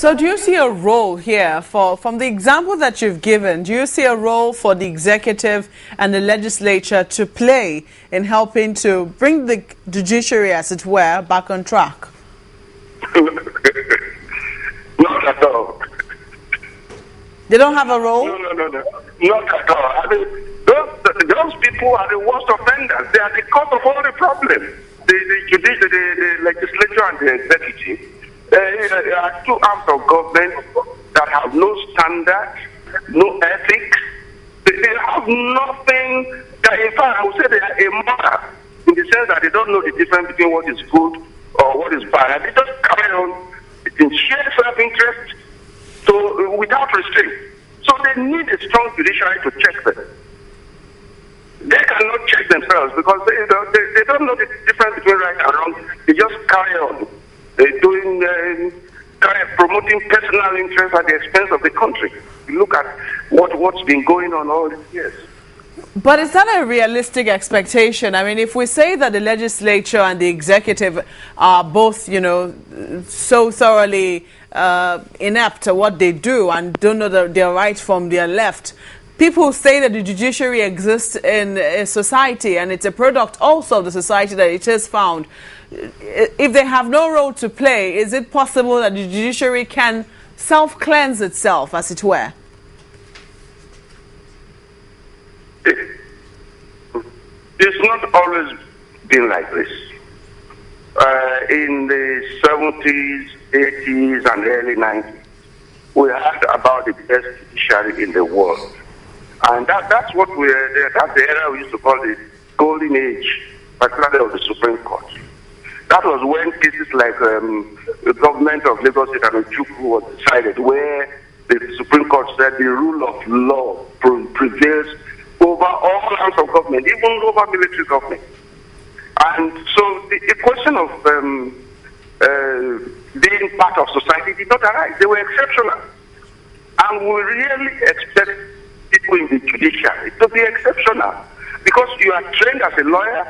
So do you see a role here from the example that you've given, do you see a role for the executive and the legislature to play in helping to bring the judiciary, as it were, back on track? Not at all. They don't have a role? No. Not at all. I mean, those people are the worst offenders. They are the cause of all the problems. The legislature and the executive. There are two arms of government that have no standard, no ethics. They have nothing. That, in fact, I would say they are immoral in the sense that they don't know the difference between what is good or what is bad. And they just carry on in sheer self-interest, so without restraint. So they need a strong judiciary to check them. They cannot check themselves because they don't know the difference between right and wrong. They just carry on promoting personal interests at the expense of the country. You look at what's been going on all these years. But is that a realistic expectation? I mean, if we say that the legislature and the executive are both, so thoroughly inept at what they do and don't know their right from their left, people say that the judiciary exists in a society and it's a product also of the society that it is found. If they have no role to play, is it possible that the judiciary can self-cleanse itself, as it were? It's not always been like this. In the 70s, 80s, and early 90s, we heard about the best judiciary in the world. And that's the era we used to call the golden age, particularly of the Supreme Court. That was when cases like the government of Lagos State and Ojukwu was decided, where the Supreme Court said the rule of law prevails over all arms of government, even over military government. And so the question of being part of society did not arise. They were exceptional. And we really expect people in the judiciary to be exceptional, because you are trained as a lawyer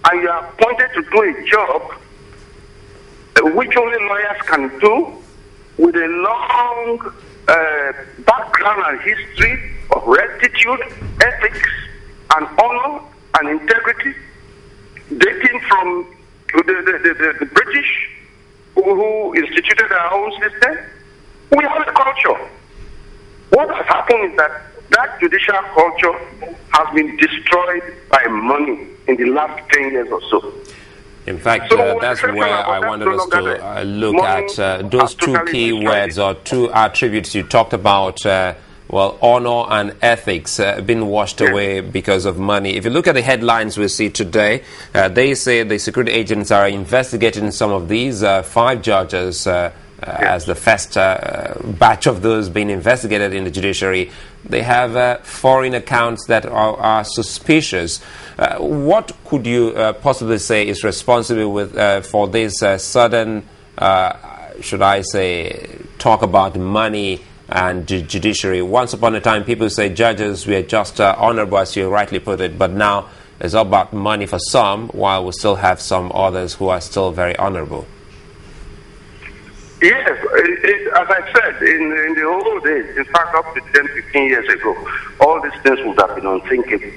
and you are appointed to do a job which only lawyers can do, with a long background and history of rectitude, ethics, and honor and integrity, dating from the British, who instituted our own system. We have a culture. What has happened is that judicial culture has been destroyed by money in the last 10 years or so. In fact, that's where I wanted us to look at those two key words or two attributes you talked about. Honor and ethics being washed away because of money. If you look at the headlines we see today, they say the security agents are investigating some of these 5 judges as the first batch of those being investigated in the judiciary. They have foreign accounts that are suspicious. What could you possibly say is responsible for this sudden, should I say, talk about money and judiciary? Once upon a time, people say judges were just honorable, as you rightly put it, but now it's all about money for some, while we still have some others who are still very honorable. Yes, as I said, in the old days, in fact up to 10, 15 years ago, all these things would have been unthinkable.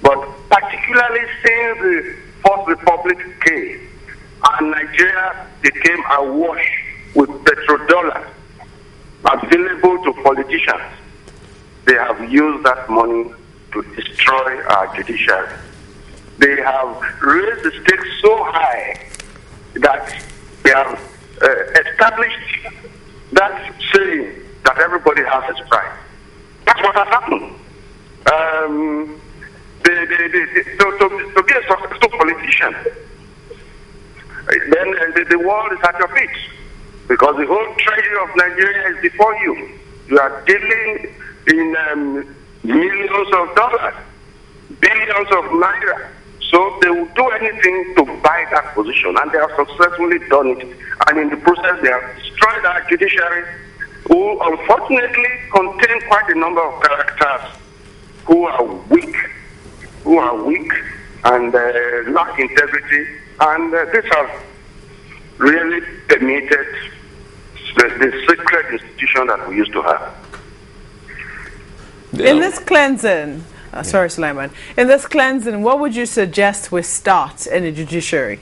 But particularly since the Fourth Republic came, and Nigeria became awash with petrodollars available to politicians, they have used that money to destroy our judiciary. They have raised the stakes so high that they have established that saying that everybody has his price. That's what has happened. To be a successful politician, then the world is at your feet, because the whole treasury of Nigeria is before you. You are dealing in millions of dollars, billions of naira. So they will do anything to buy that position, and they have successfully done it. And in the process, they have destroyed our judiciary, who unfortunately contain quite a number of characters who are weak and lack integrity. And this has really permeated the sacred institution that we used to have. In this cleansing, sorry, Sulaiman, in this cleansing, what would you suggest we start in the judiciary?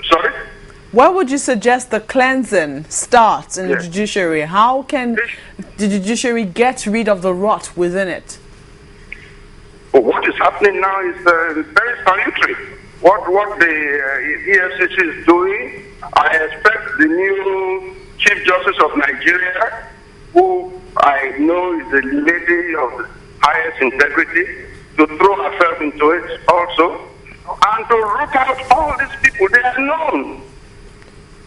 Sorry? Where would you suggest the cleansing starts in the judiciary? How can the judiciary get rid of the rot within it? Well, what is happening now is very salutary. What the EFCC is doing, I expect the new Chief Justice of Nigeria, who I know is a lady of the highest integrity, to throw herself into it also, and to root out all these people. They are known.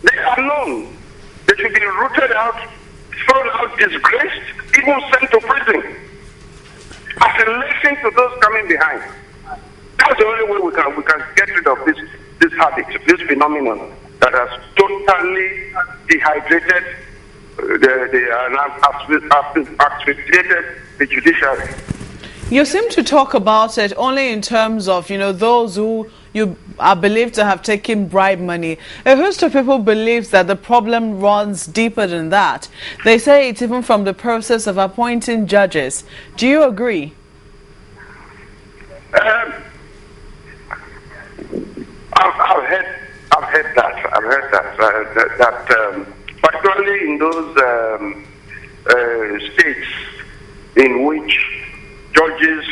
They are known. They should be rooted out, thrown out, disgraced, even sent to prison, as a lesson to those coming behind. That's the only way we can get rid of this habit, this phenomenon that has totally dehydrated asphyxiated the judiciary. You seem to talk about it only in terms of, those who you are believed to have taken bribe money. A host of people believes that the problem runs deeper than that. They say it's even from the process of appointing judges. Do you agree? I've heard that. Particularly in those states in which judges'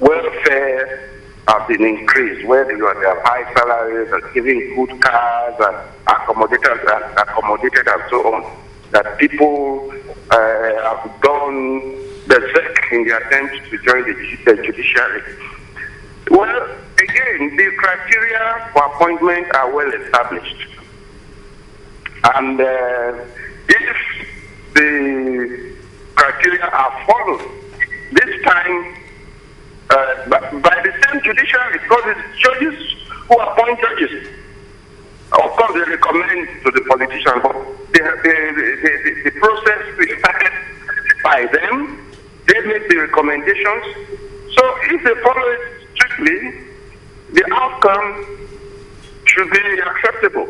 welfare have been increased, where they have high salaries and giving good cars and accommodated and so on, that people have gone berserk in the attempt to join the judiciary. Well, again, the criteria for appointment are well established. And if the criteria are followed, this time by the same judiciary, because it's judges who appoint judges. Of course, they recommend to the politician, but the process is started by them. They make the recommendations. So if they follow it strictly, the outcome should be acceptable.